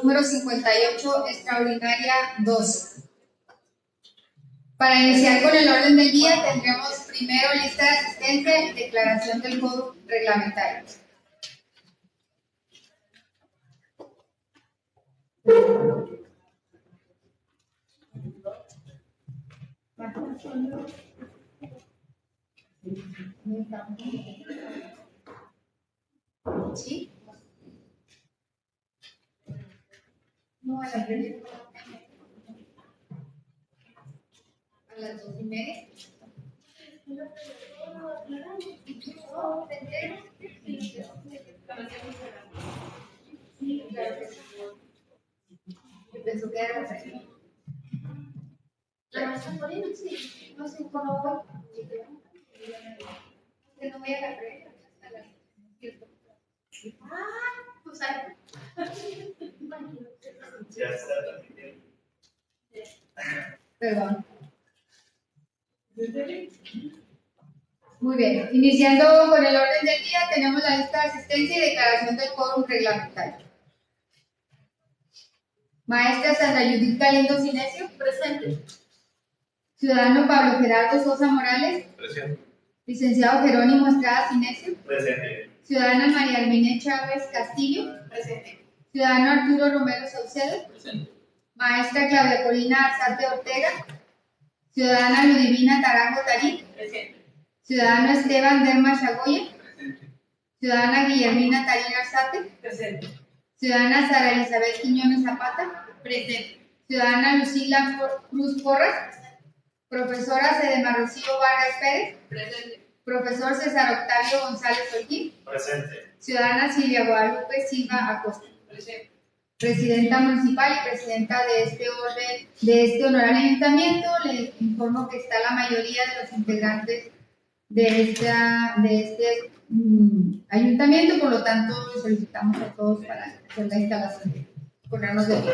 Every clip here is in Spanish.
número 58, extraordinaria 12. Para iniciar con el orden del día, tendremos primero lista de asistencia y declaración del quórum reglamentario. ¿Sí? No, a las 2:30. A las 2:30. Yo pienso que era así. La masa por ahí, sí. No sé cómo voy. Que no voy a la previa hasta las 7. Pues sabes. Ya está también. Perdón. Muy bien. Iniciando con el orden del día, tenemos la lista de asistencia y declaración del quórum reglamentario. Maestra Sandra Judith Galindo Sinesio. Presente. Ciudadano Pablo Gerardo Sosa Morales. Presente. Licenciado Jerónimo Estrada Sinesio. Presente. Ciudadana María Arminé Chávez Castillo. Presente. Ciudadano Arturo Romero Saucedo. Presente. Maestra Claudia Corina Arzate Ortega. Ciudadana Ludivina Tarango Tarín. Presente. Ciudadano Esteban Derma Chagoya. Presente. Ciudadana Guillermina Tarín Arzate. Presente. Ciudadana Sara Elizabeth Quiñones Zapata. Presente. Ciudadana Lucila Cruz Porras. Profesora Cedema Rocío Vargas Pérez. Presente. Profesor César Octavio González Holguín. Presente. Ciudadana Silvia Guadalupe Silva Acosta. Presente. Presidenta municipal y presidenta de este honorable ayuntamiento, les informo que está la mayoría de los integrantes de este ayuntamiento, por lo tanto les solicitamos a todos para hacer la instalación, ponernos de pie.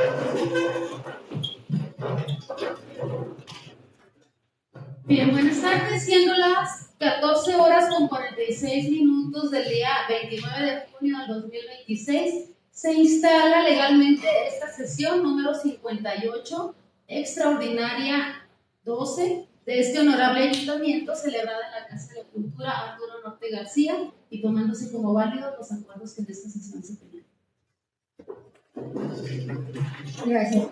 Bien, buenas tardes, siendo las 14:46 del día 29 de junio del 2026, se instala legalmente esta sesión número 58, extraordinaria 12, de este honorable ayuntamiento, celebrada en la Casa de la Cultura Arturo Norte García, y tomándose como válidos los acuerdos que en esta sesión se tenían. Gracias.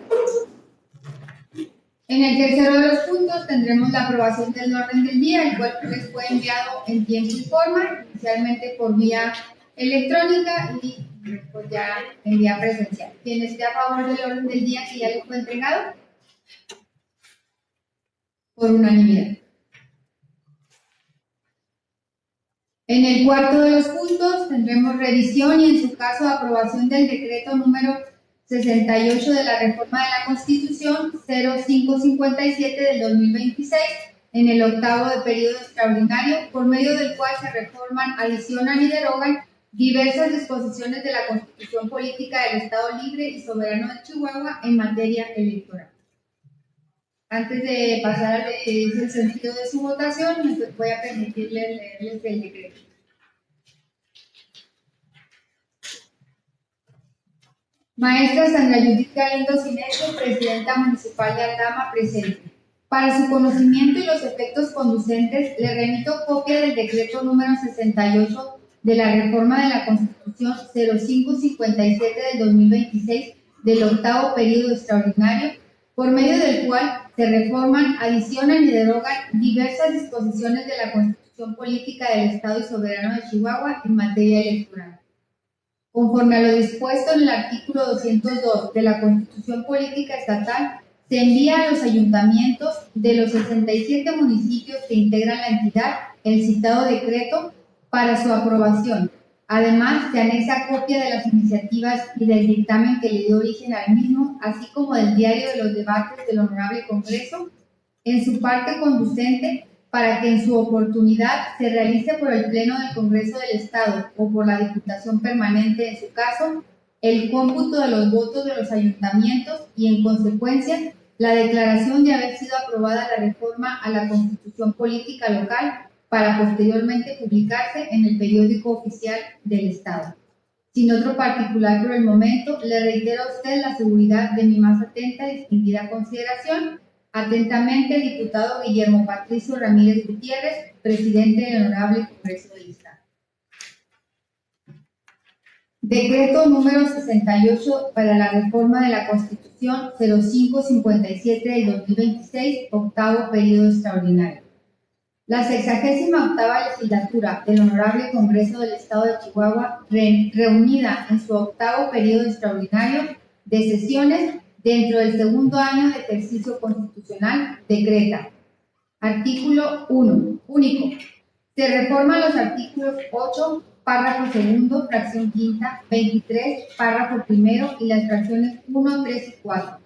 En el tercero de los puntos tendremos la aprobación del orden del día, el cual les fue enviado en tiempo y forma, inicialmente por vía electrónica y después ya en vía presencial. ¿Quién esté a favor del orden del día que ya les fue entregado? Por unanimidad. En el cuarto de los puntos tendremos revisión y en su caso aprobación del decreto número 68 de la reforma de la Constitución 0557 del 2026 en el octavo de periodo extraordinario, por medio del cual se reforman, adicionan y derogan diversas disposiciones de la Constitución Política del Estado Libre y Soberano de Chihuahua en materia electoral. Antes de pasar a leer el sentido de su votación, me voy a permitirles leerles el decreto. Maestra Sandra Judith Galindo Sinesio, Presidenta Municipal de Aldama, presente. Para su conocimiento y los efectos conducentes, le remito copia del decreto número 68 de la reforma de la Constitución 0557 del 2026 del octavo periodo extraordinario, por medio del cual se reforman, adicionan y derogan diversas disposiciones de la Constitución Política del Estado y Soberano de Chihuahua en materia electoral. Conforme a lo dispuesto en el artículo 202 de la Constitución Política Estatal, se envía a los ayuntamientos de los 67 municipios que integran la entidad el citado decreto para su aprobación. Además, se anexa copia de las iniciativas y del dictamen que le dio origen al mismo, así como del diario de los debates del Honorable Congreso, en su parte conducente, para que en su oportunidad se realice por el Pleno del Congreso del Estado o por la Diputación Permanente en su caso, el cómputo de los votos de los ayuntamientos y, en consecuencia, la declaración de haber sido aprobada la reforma a la Constitución Política Local para posteriormente publicarse en el periódico oficial del Estado. Sin otro particular por el momento, le reitero a usted la seguridad de mi más atenta y distinguida consideración. Atentamente, diputado Guillermo Patricio Ramírez Gutiérrez, presidente del Honorable Congreso del Estado. Decreto número 68 para la reforma de la Constitución 0557 del 2026, octavo periodo extraordinario. La 68ª legislatura del Honorable Congreso del Estado de Chihuahua, reunida en su octavo periodo extraordinario de sesiones dentro del segundo año de ejercicio constitucional, decreta. Artículo 1. Único. Se reforman los artículos 8, párrafo segundo, fracción quinta, 23, párrafo primero y las fracciones 1, 3 y 4.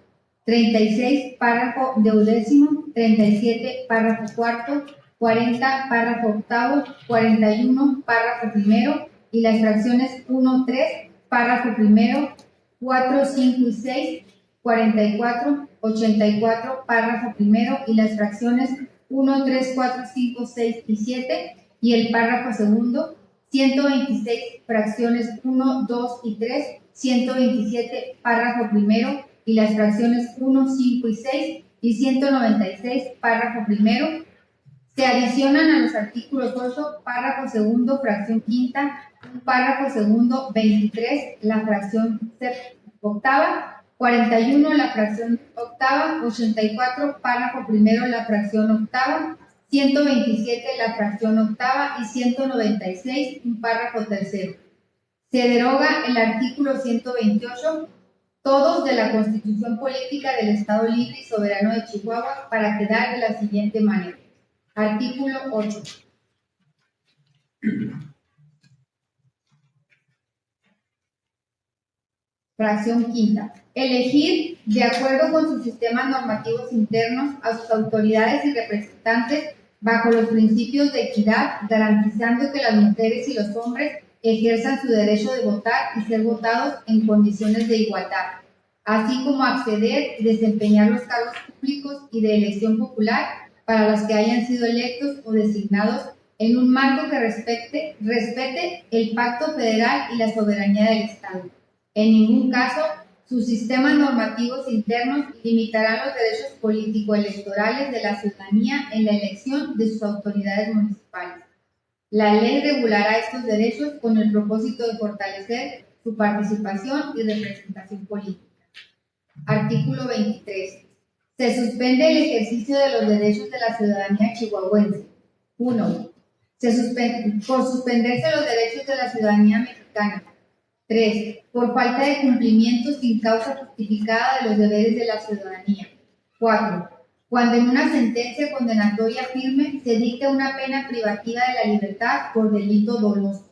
36, párrafo duodécimo, 37, párrafo cuarto, 40, párrafo octavo, 41, párrafo primero y las fracciones 1, 3, párrafo primero, 4, 5 y 6, 44, 84, párrafo primero y las fracciones 1, 3, 4, 5, 6 y 7 y el párrafo segundo, 126, fracciones 1, 2 y 3, 127, párrafo primero y las fracciones 1, 5 y 6 y 196, párrafo primero. Se adicionan a los artículos 8, párrafo segundo, fracción quinta, un párrafo segundo, 23, la fracción octava, 41, la fracción octava, 84, párrafo primero, la fracción octava, 127, la fracción octava y 196, un párrafo tercero. Se deroga el artículo 128, todos de la Constitución Política del Estado Libre y Soberano de Chihuahua para quedar de la siguiente manera. Artículo 8. Fracción quinta. Elegir, de acuerdo con sus sistemas normativos internos, a sus autoridades y representantes bajo los principios de equidad, garantizando que las mujeres y los hombres ejerzan su derecho de votar y ser votados en condiciones de igualdad, así como acceder y desempeñar los cargos públicos y de elección popular para los que hayan sido electos o designados en un marco que respete el Pacto Federal y la soberanía del Estado. En ningún caso, sus sistemas normativos internos limitarán los derechos político-electorales de la ciudadanía en la elección de sus autoridades municipales. La ley regulará estos derechos con el propósito de fortalecer su participación y representación política. Artículo 23. Se suspende el ejercicio de los derechos de la ciudadanía chihuahuense. 1. Por suspenderse los derechos de la ciudadanía mexicana. 3. Por falta de cumplimiento sin causa justificada de los deberes de la ciudadanía. 4. Cuando en una sentencia condenatoria firme se dicta una pena privativa de la libertad por delito doloso.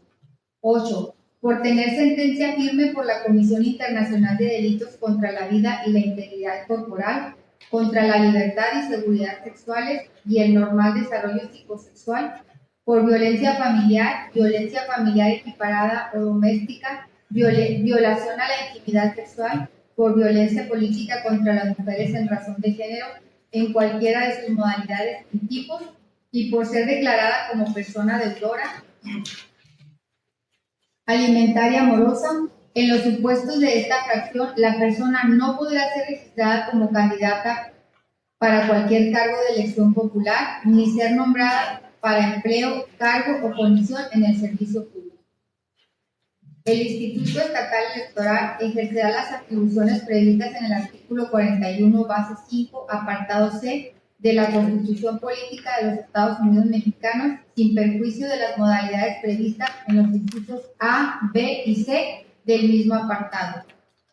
8. Por tener sentencia firme por la Comisión Internacional de Delitos contra la Vida y la Integridad Corporal, contra la libertad y seguridad sexuales y el normal desarrollo psicosexual, por violencia familiar equiparada o doméstica, violación a la intimidad sexual, por violencia política contra las mujeres en razón de género, en cualquiera de sus modalidades y tipos, y por ser declarada como persona deudora, alimentaria morosa. En los supuestos de esta fracción, la persona no podrá ser registrada como candidata para cualquier cargo de elección popular, ni ser nombrada para empleo, cargo o condición en el servicio público. El Instituto Estatal Electoral ejercerá las atribuciones previstas en el artículo 41, base 5, apartado C, de la Constitución Política de los Estados Unidos Mexicanos, sin perjuicio de las modalidades previstas en los incisos A, B y C del mismo apartado,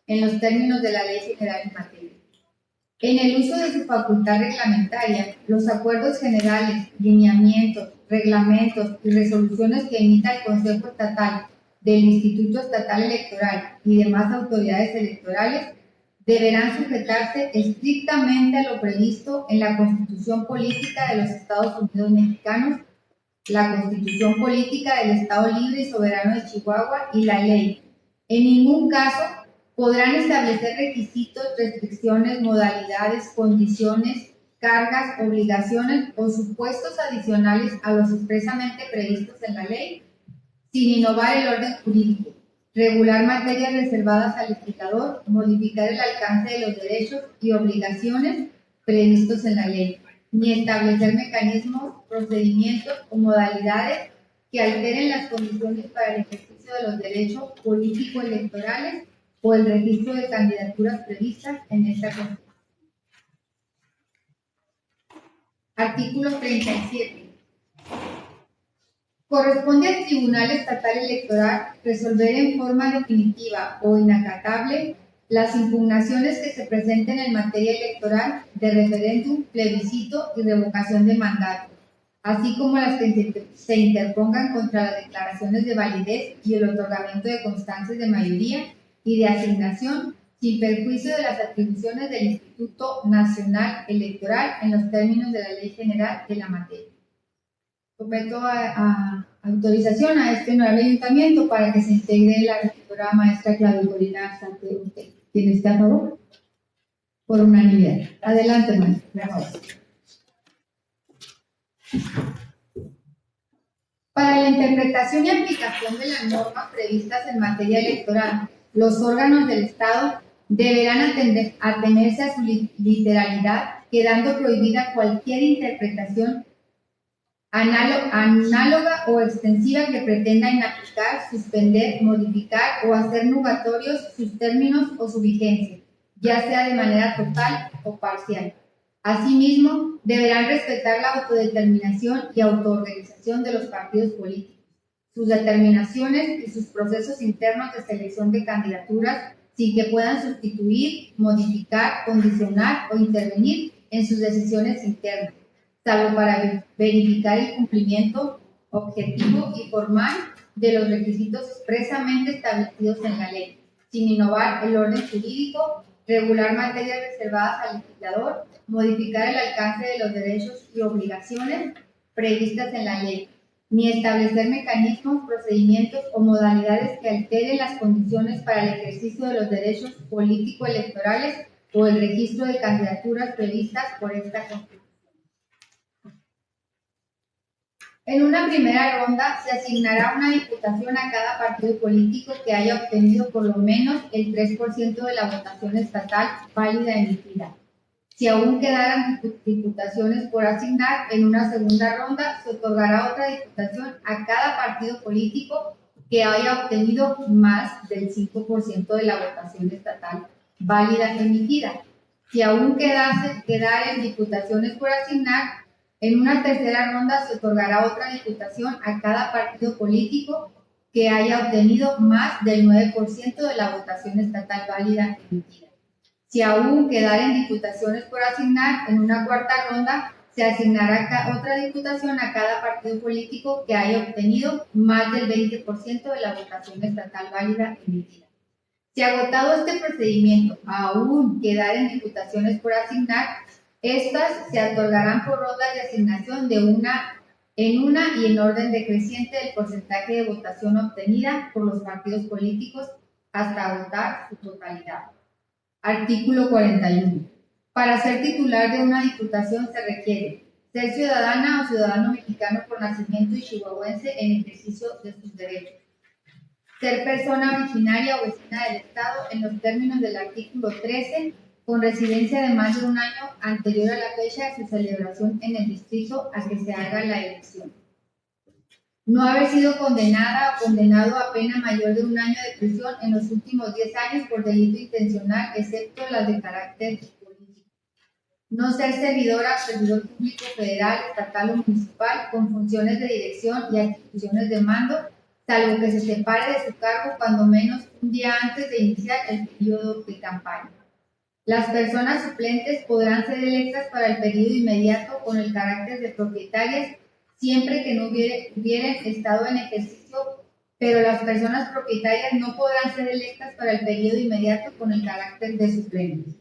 en los términos de la Ley General en materia. En el uso de su facultad reglamentaria, los acuerdos generales, lineamientos, reglamentos y resoluciones que emita el Consejo Estatal del Instituto Estatal Electoral y demás autoridades electorales deberán sujetarse estrictamente a lo previsto en la Constitución Política de los Estados Unidos Mexicanos, la Constitución Política del Estado Libre y Soberano de Chihuahua y la ley. En ningún caso podrán establecer requisitos, restricciones, modalidades, condiciones, cargas, obligaciones o supuestos adicionales a los expresamente previstos en la ley, sin innovar el orden jurídico, regular materias reservadas al legislador, modificar el alcance de los derechos y obligaciones previstos en la ley, ni establecer mecanismos, procedimientos o modalidades que alteren las condiciones para el ejercicio de los derechos político-electorales o el registro de candidaturas previstas en esta Constitución. Artículo 37. Corresponde al Tribunal Estatal Electoral resolver en forma definitiva o inacatable las impugnaciones que se presenten en materia electoral de referéndum, plebiscito y revocación de mandato, así como las que se interpongan contra las declaraciones de validez y el otorgamiento de constancias de mayoría y de asignación, sin perjuicio de las atribuciones del Instituto Nacional Electoral en los términos de la Ley General de la materia. Someto a autorización a este honorable ayuntamiento para que se integre la regidora maestra Claudia Corina Sante Urte. ¿Quién está a favor? Por unanimidad. Adelante, maestra. Para la interpretación y aplicación de las normas previstas en materia electoral, los órganos del Estado deberán atenerse a su literalidad, quedando prohibida cualquier interpretación análoga o extensiva que pretenda inaplicar, suspender, modificar o hacer nugatorios sus términos o su vigencia, ya sea de manera total o parcial. Asimismo, deberán respetar la autodeterminación y autoorganización de los partidos políticos, sus determinaciones y sus procesos internos de selección de candidaturas, sin que puedan sustituir, modificar, condicionar o intervenir en sus decisiones internas, salvo para verificar el cumplimiento objetivo y formal de los requisitos expresamente establecidos en la ley, sin innovar el orden jurídico, regular materias reservadas al legislador, modificar el alcance de los derechos y obligaciones previstas en la ley, ni establecer mecanismos, procedimientos o modalidades que alteren las condiciones para el ejercicio de los derechos político-electorales o el registro de candidaturas previstas por esta Constitución. En una primera ronda se asignará una diputación a cada partido político que haya obtenido por lo menos el 3% de la votación estatal válida emitida. Si aún quedaran diputaciones por asignar, en una segunda ronda se otorgará otra diputación a cada partido político que haya obtenido más del 5% de la votación estatal válida emitida. Si aún quedaren diputaciones por asignar, en una tercera ronda se otorgará otra diputación a cada partido político que haya obtenido más del 9% de la votación estatal válida emitida. Si aún quedaren diputaciones por asignar, en una cuarta ronda se asignará otra diputación a cada partido político que haya obtenido más del 20% de la votación estatal válida emitida. Si agotado este procedimiento aún quedaren diputaciones por asignar, estas se otorgarán por rondas de asignación de una y en orden decreciente del porcentaje de votación obtenida por los partidos políticos hasta agotar su totalidad. Artículo 41. Para ser titular de una diputación se requiere ser ciudadana o ciudadano mexicano por nacimiento y chihuahuense en ejercicio de sus derechos, ser persona originaria o vecina del Estado en los términos del artículo 13, con residencia de más de un año anterior a la fecha de su celebración en el distrito a que se haga la elección. No haber sido condenada o condenado a pena mayor de un año de prisión en los últimos 10 años por delito intencional, excepto las de carácter político. No ser servidora o servidor público federal, estatal o municipal con funciones de dirección y atribuciones de mando, salvo que se separe de su cargo cuando menos un día antes de iniciar el periodo de campaña. Las personas suplentes podrán ser electas para el periodo inmediato con el carácter de propietarias siempre que no hubieran estado en ejercicio, pero las personas propietarias no podrán ser electas para el periodo inmediato con el carácter de suplentes.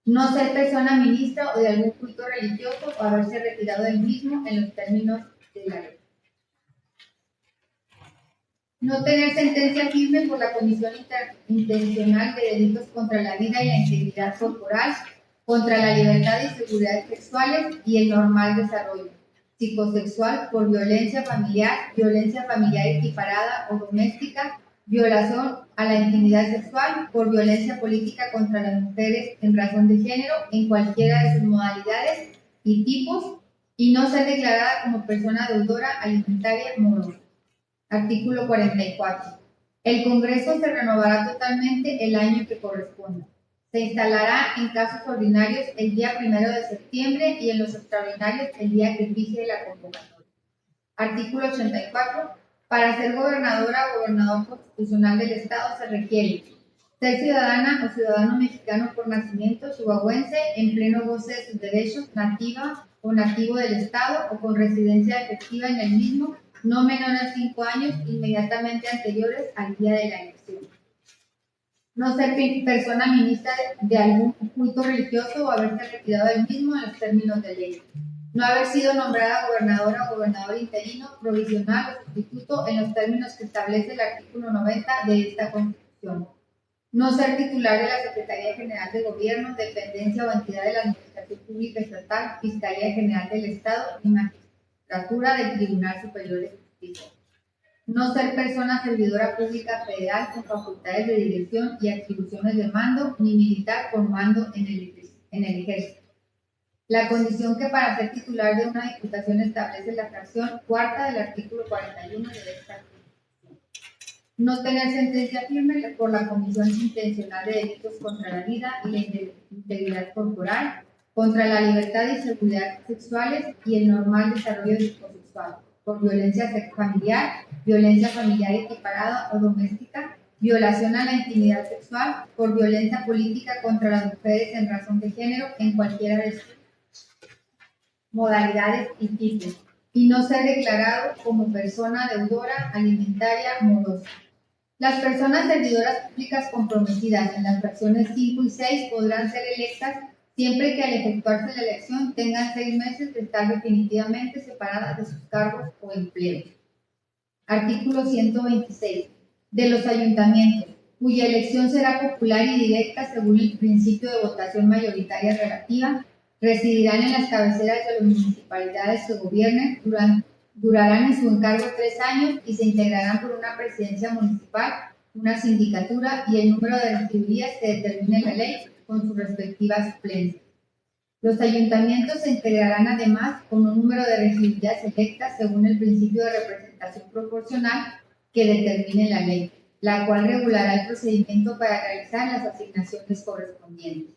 No ser persona ministra o de algún culto religioso o haberse retirado del mismo en los términos de la ley. No tener sentencia firme por la comisión intencional de delitos contra la vida y la integridad corporal, contra la libertad y seguridad sexuales y el normal desarrollo psicosexual por violencia familiar equiparada o doméstica, violación a la intimidad sexual por violencia política contra las mujeres en razón de género en cualquiera de sus modalidades y tipos, y no ser declarada como persona deudora alimentaria morosa. Artículo 44. El Congreso se renovará totalmente el año que corresponda. Se instalará en casos ordinarios el día 1 de septiembre y en los extraordinarios el día que fije la convocatoria. Artículo 84. Para ser gobernadora o gobernador constitucional del Estado se requiere ser ciudadana o ciudadano mexicano por nacimiento, chihuahuense, en pleno goce de sus derechos, nativa o nativo del Estado o con residencia efectiva en el mismo, no menor a 5 años inmediatamente anteriores al día de la elección. No ser persona ministra de algún culto religioso o haberse retirado del mismo en los términos de ley. No haber sido nombrada gobernadora o gobernador interino, provisional o sustituto en los términos que establece el artículo 90 de esta Constitución. No ser titular de la Secretaría General de Gobierno, dependencia o entidad de la Administración Pública Estatal, Fiscalía General del Estado y Magistratura del Tribunal Superior de Justicia. No ser persona servidora pública federal con facultades de dirección y atribuciones de mando, ni militar con mando en el ejército. La condición que para ser titular de una diputación establece la fracción cuarta del artículo 41 de esta Constitución. No tener sentencia firme por la comisión intencional de delitos contra la vida y la integridad corporal, contra la libertad y seguridad sexuales y el normal desarrollo psicosexual, por violencia familiar equiparada o doméstica, violación a la intimidad sexual, por violencia política contra las mujeres en razón de género en cualquiera de sus modalidades y tipos, y no ser declarado como persona deudora alimentaria morosa. Las personas servidoras públicas comprometidas en las fracciones 5 y 6 podrán ser electas siempre que al efectuarse la elección tengan 6 meses de estar definitivamente separadas de sus cargos o empleos. Artículo 126. De los ayuntamientos, cuya elección será popular y directa según el principio de votación mayoritaria relativa, residirán en las cabeceras de las municipalidades que gobiernen, durarán en su encargo 3 años y se integrarán por una presidencia municipal, una sindicatura y el número de regidurías que determine la ley con su respectiva suplencia. Los ayuntamientos se integrarán además con un número de regidurías electas según el principio de representación proporcional que determine la ley, la cual regulará el procedimiento para realizar las asignaciones correspondientes.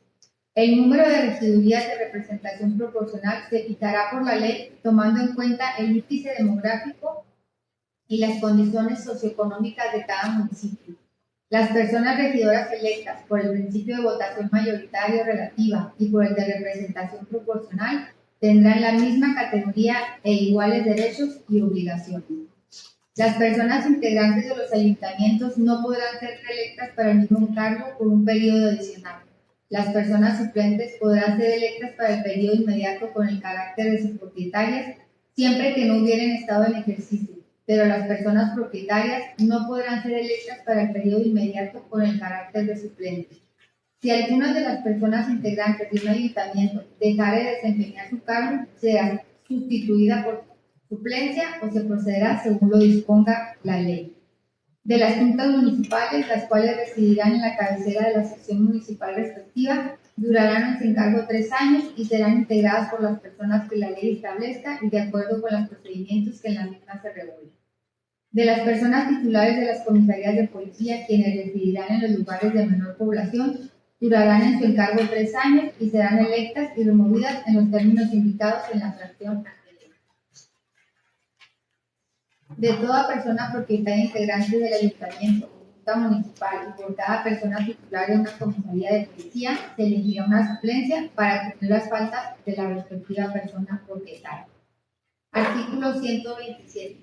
El número de regidurías de representación proporcional se fijará por la ley tomando en cuenta el índice demográfico y las condiciones socioeconómicas de cada municipio. Las personas regidoras electas por el principio de votación mayoritaria relativa y por el de representación proporcional tendrán la misma categoría e iguales derechos y obligaciones. Las personas integrantes de los ayuntamientos no podrán ser reelectas para el mismo cargo por un periodo adicional. Las personas suplentes podrán ser electas para el periodo inmediato con el carácter de subpropietarias, siempre que no hubieran estado en ejercicio, pero las personas propietarias no podrán ser electas para el periodo inmediato con el carácter de suplentes. Si alguna de las personas integrantes de un ayuntamiento dejara de desempeñar su cargo, será sustituida por suplencia o se procederá según lo disponga la ley. De las juntas municipales, las cuales residirán en la cabecera de la sección municipal respectiva, durarán en su encargo 3 años y serán integradas por las personas que la ley establezca y de acuerdo con los procedimientos que en la misma se regulen. De las personas titulares de las comisarías de policía, quienes residirán en los lugares de menor población, durarán en su encargo 3 años y serán electas y removidas en los términos indicados en la fracción anterior. De toda persona propietaria integrante del ayuntamiento o junta municipal y por cada persona titular de una comisaría de policía se elegirá una suplencia para cubrir las faltas de la respectiva persona propietaria. Artículo 127.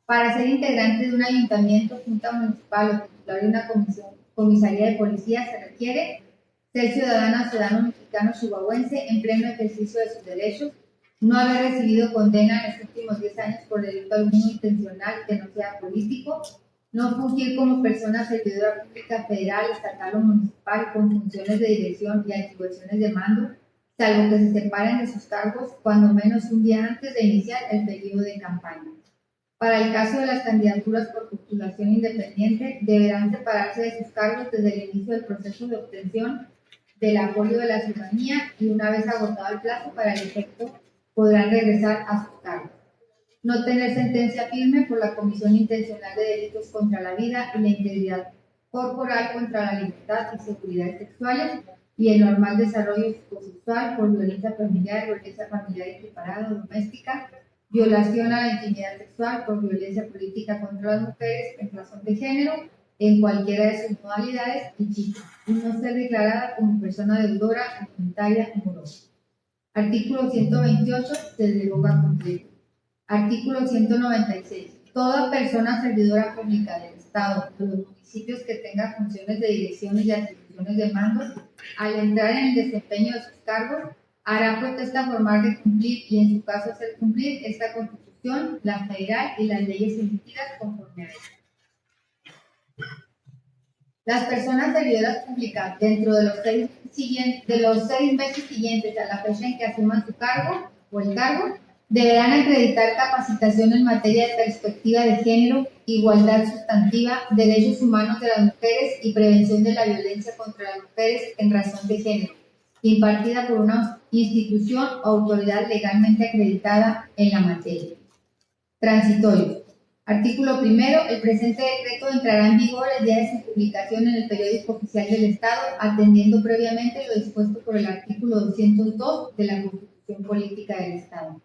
Para ser integrante de un ayuntamiento, junta municipal o titular de una comisaría de policía se requiere ser ciudadana o ciudadano mexicano chihuahuense en pleno ejercicio de sus derechos, no haber recibido condena en los últimos 10 años por delito alguno intencional que no sea político, no fungir como persona servidora pública federal, estatal o municipal con funciones de dirección y atribuciones de mando, salvo que se separen de sus cargos cuando menos un día antes de iniciar el periodo de campaña. Para el caso de las candidaturas por postulación independiente, deberán separarse de sus cargos desde el inicio del proceso de obtención del apoyo de la ciudadanía y una vez agotado el plazo para el efecto podrán regresar a sus cargos. No tener sentencia firme por la comisión intencional de delitos contra la vida y la integridad corporal, contra la libertad y seguridad sexuales y el normal desarrollo psicosexual por violencia familiar equiparada o doméstica, violación a la intimidad sexual por violencia política contra las mujeres en razón de género en cualquiera de sus modalidades y no ser declarada como persona deudora, voluntaria o morosa. Artículo 128 se deroga completo. Artículo 196. Toda persona servidora pública del Estado de los municipios que tenga funciones de direcciones y atribuciones de mando, al entrar en el desempeño de sus cargos, hará protesta formal de cumplir y, en su caso, hacer cumplir esta Constitución, la federal y las leyes emitidas conforme a ella. Las personas servidoras públicas, dentro de los 6 meses siguientes a la fecha en que asuman su cargo o el cargo, deberán acreditar capacitación en materia de perspectiva de género, igualdad sustantiva, derechos humanos de las mujeres y prevención de la violencia contra las mujeres en razón de género, impartida por una institución o autoridad legalmente acreditada en la materia. Transitorio. Artículo 1. El presente decreto entrará en vigor el día de su publicación en el Periódico Oficial del Estado, atendiendo previamente lo dispuesto por el artículo 202 de la Constitución Política del Estado.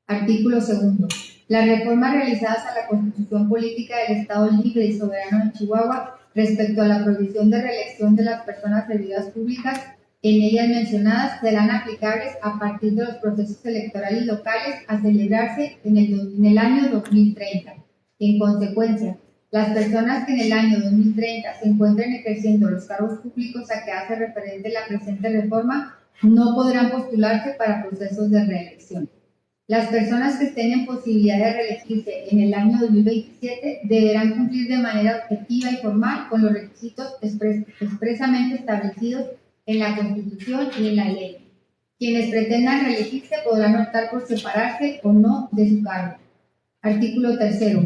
Artículo 2. Las reformas realizadas a la Constitución Política del Estado Libre y Soberano de Chihuahua respecto a la prohibición de reelección de las personas servidoras públicas en ellas mencionadas serán aplicables a partir de los procesos electorales locales a celebrarse en el año 2030. En consecuencia, las personas que en el año 2030 se encuentren ejerciendo los cargos públicos a que hace referente la presente reforma no podrán postularse para procesos de reelección. Las personas que estén en posibilidad de reelegirse en el año 2027 deberán cumplir de manera objetiva y formal con los requisitos expresamente establecidos en la Constitución y en la ley. Quienes pretendan reelegirse podrán optar por separarse o no de su cargo. Artículo 3.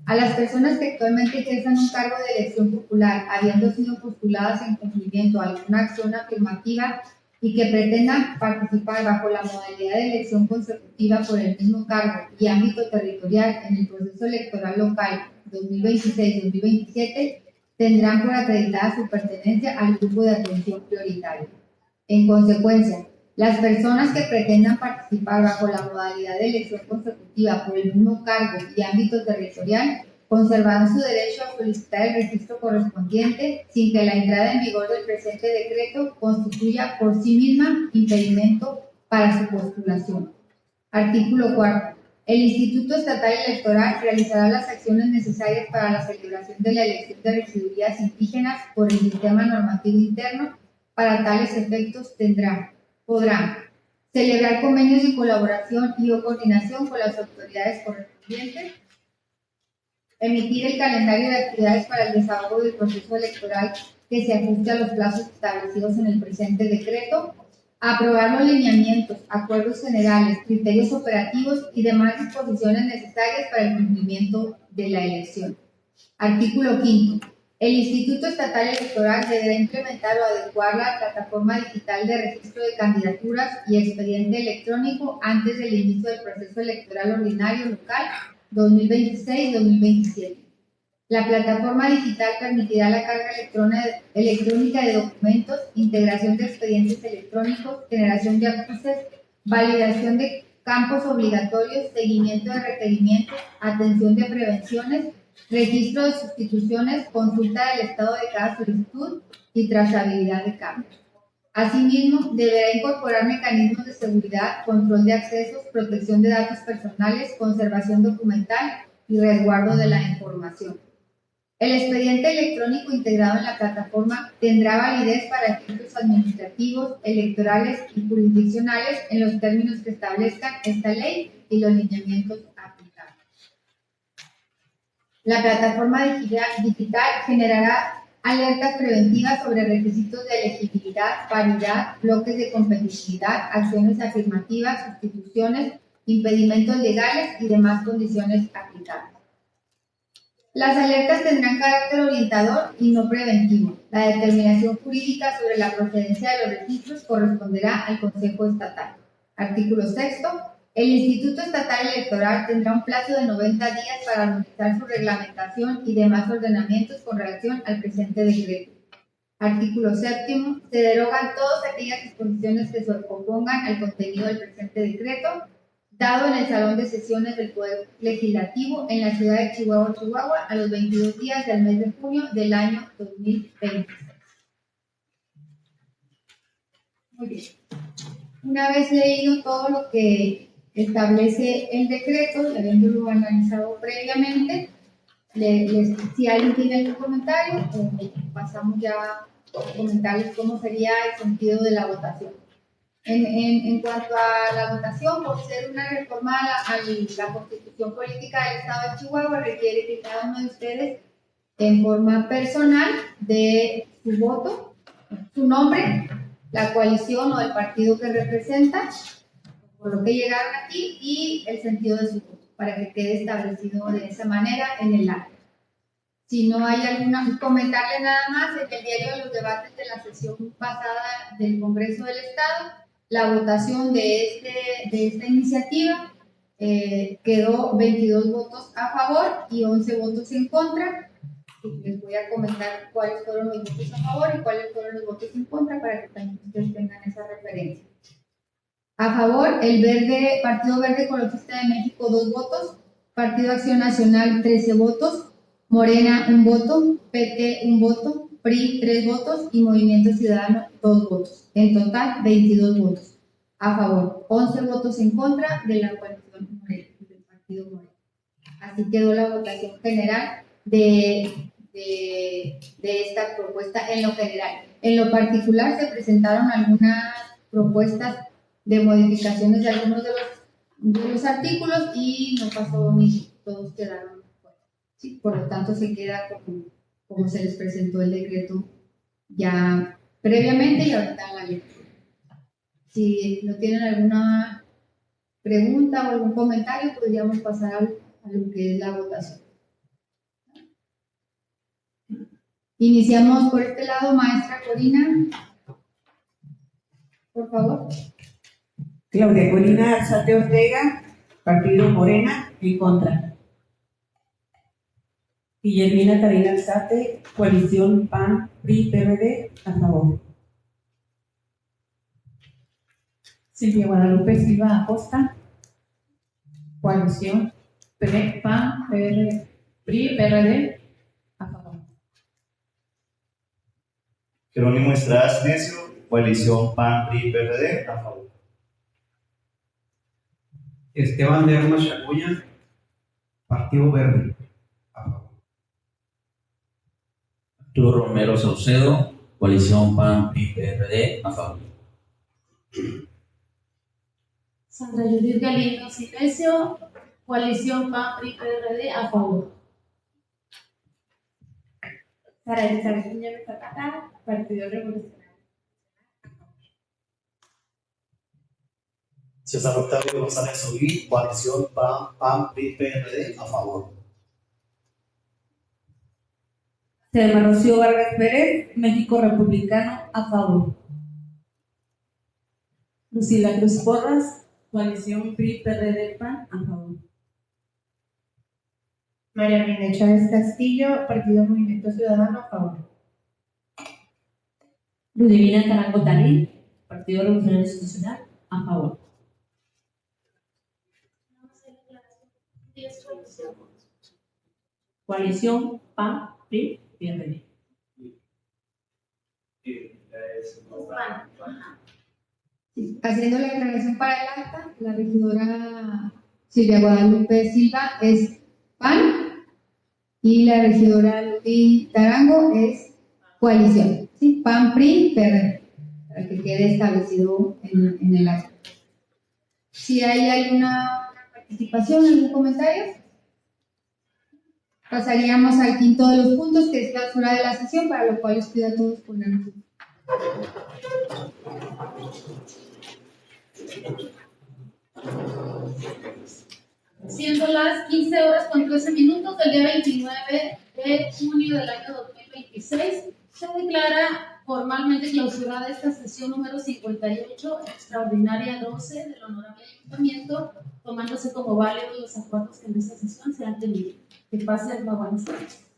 A las personas que actualmente ejerzan un cargo de elección popular, habiendo sido postuladas en cumplimiento a alguna acción afirmativa y que pretendan participar bajo la modalidad de elección consecutiva por el mismo cargo y ámbito territorial en el proceso electoral local 2026-2027, tendrán por acreditada su pertenencia al grupo de atención prioritario. En consecuencia, las personas que pretendan participar bajo la modalidad de elección consecutiva por el mismo cargo y ámbito territorial conservarán su derecho a solicitar el registro correspondiente sin que la entrada en vigor del presente decreto constituya por sí misma impedimento para su postulación. Artículo 4. El Instituto Estatal Electoral realizará las acciones necesarias para la celebración de la elección de regidurías indígenas por el sistema normativo interno. Para tales efectos podrá celebrar convenios de colaboración y o coordinación con las autoridades correspondientes, emitir el calendario de actividades para el desahogo del proceso electoral que se ajuste a los plazos establecidos en el presente decreto, aprobar los lineamientos, acuerdos generales, criterios operativos y demás disposiciones necesarias para el cumplimiento de la elección. Artículo 5. El Instituto Estatal Electoral deberá implementar o adecuar la plataforma digital de registro de candidaturas y expediente electrónico antes del inicio del proceso electoral ordinario local 2026-2027. La plataforma digital permitirá la carga electrónica de documentos, integración de expedientes electrónicos, generación de acuses, validación de campos obligatorios, seguimiento de requerimientos, atención de prevenciones, registro de sustituciones, consulta del estado de cada solicitud y trazabilidad de cambios. Asimismo, deberá incorporar mecanismos de seguridad, control de accesos, protección de datos personales, conservación documental y resguardo de la información. El expediente electrónico integrado en la plataforma tendrá validez para efectos administrativos, electorales y jurisdiccionales en los términos que establezcan esta ley y los lineamientos aplicables. La plataforma digital generará alertas preventivas sobre requisitos de elegibilidad, paridad, bloques de competitividad, acciones afirmativas, sustituciones, impedimentos legales y demás condiciones aplicables. Las alertas tendrán carácter orientador y no preventivo. La determinación jurídica sobre la procedencia de los registros corresponderá al Consejo Estatal. Artículo 6. El Instituto Estatal Electoral tendrá un plazo de 90 días para armonizar su reglamentación y demás ordenamientos con relación al presente decreto. Artículo 7. Se derogan todas aquellas disposiciones que se opongan al contenido del presente decreto, dado en el Salón de Sesiones del Poder Legislativo en la ciudad de Chihuahua, Chihuahua, a los 22 días del mes de junio del año 2020. Muy bien. Una vez leído todo lo que establece el decreto, y habiéndolo analizado previamente, si alguien tiene algún comentario, pasamos ya a comentarles cómo sería el sentido de la votación. En cuanto a la votación, por ser una reforma a la Constitución Política del Estado de Chihuahua, requiere que cada uno de ustedes, en forma personal, dé su voto, su nombre, la coalición o el partido que representa, por lo que llegaron aquí, y el sentido de su voto, para que quede establecido de esa manera en el acta. Si no hay alguna, comentarle nada más, en el diario de los debates de la sesión pasada del Congreso del Estado, la votación de esta iniciativa quedó 22 votos a favor y 11 votos en contra. Les voy a comentar cuáles fueron los votos a favor y cuáles fueron los votos en contra para que también ustedes tengan esa referencia. A favor, Partido Verde Ecologista de México, 2 votos, Partido Acción Nacional, 13 votos, Morena, 1 voto, PT, 1 voto, PRI, 3 votos y Movimiento Ciudadano, 2 votos. En total, 22 votos a favor, 11 votos en contra de la coalición Morena, del Partido Morena. Así quedó la votación general de esta propuesta en lo general. En lo particular se presentaron algunas propuestas de modificaciones de algunos de los artículos y no pasó ni todos quedaron fuera. Sí, por lo tanto se queda como se les presentó el decreto ya previamente y ahorita en la lectura. Si no tienen alguna pregunta o algún comentario, podríamos pasar a lo que es la votación. Iniciamos por este lado, maestra Corina, por favor. Claudia Corina Arzate Ortega, Partido Morena, en contra. Guillermina Karina Arzate, Coalición PAN, PRI, PRD, a favor. Silvia Guadalupe Silva Acosta, Coalición PAN, PRI, PRD, a favor. Jerónimo Estrada Necio, Coalición PAN, PRI, PRD, a favor. Esteban de Armas Chacuña, Partido Verde, a favor. Arturo Romero Saucedo, Coalición PAN, PRI, PRD, a favor. Sandra Judith Galindo Sinesio, Coalición PAN, PRI, PRD, a favor. Sara Elizabeth Muñoz Zapata, Partido Revolucionario. César Octavio González Solí, Coalición PAN, PRI, PRD, a favor. Selma Rocío Vargas Pérez, México Republicano, a favor. Lucila Cruz Porras, Coalición PRI, PRD, PAN, a favor. María Reina Chávez Castillo, Partido Movimiento Ciudadano, a favor. Ludivina Tarango Talí, Partido Revolucionario Institucional, a favor. Coalición PAN, PRI, PRD. Haciendo la declaración para el acta, la regidora Silvia Guadalupe Silva es PAN y la regidora Ludivina Tarango es coalición. ¿Sí? PAN, PRI, PRD, para que quede establecido en el acta. Si hay alguna participación, algún comentario, pasaríamos al quinto de los puntos, que es clausura de la sesión, para lo cual les pido a todos ponernos. Siendo las 15 horas con 13 minutos del día 29 de junio del año 2026, se declara formalmente clausurada esta sesión número 58, extraordinaria 12 del Honorable Ayuntamiento, tomándose como válidos los acuerdos que en esta sesión se han tenido. Que pasen muy buenas tardes.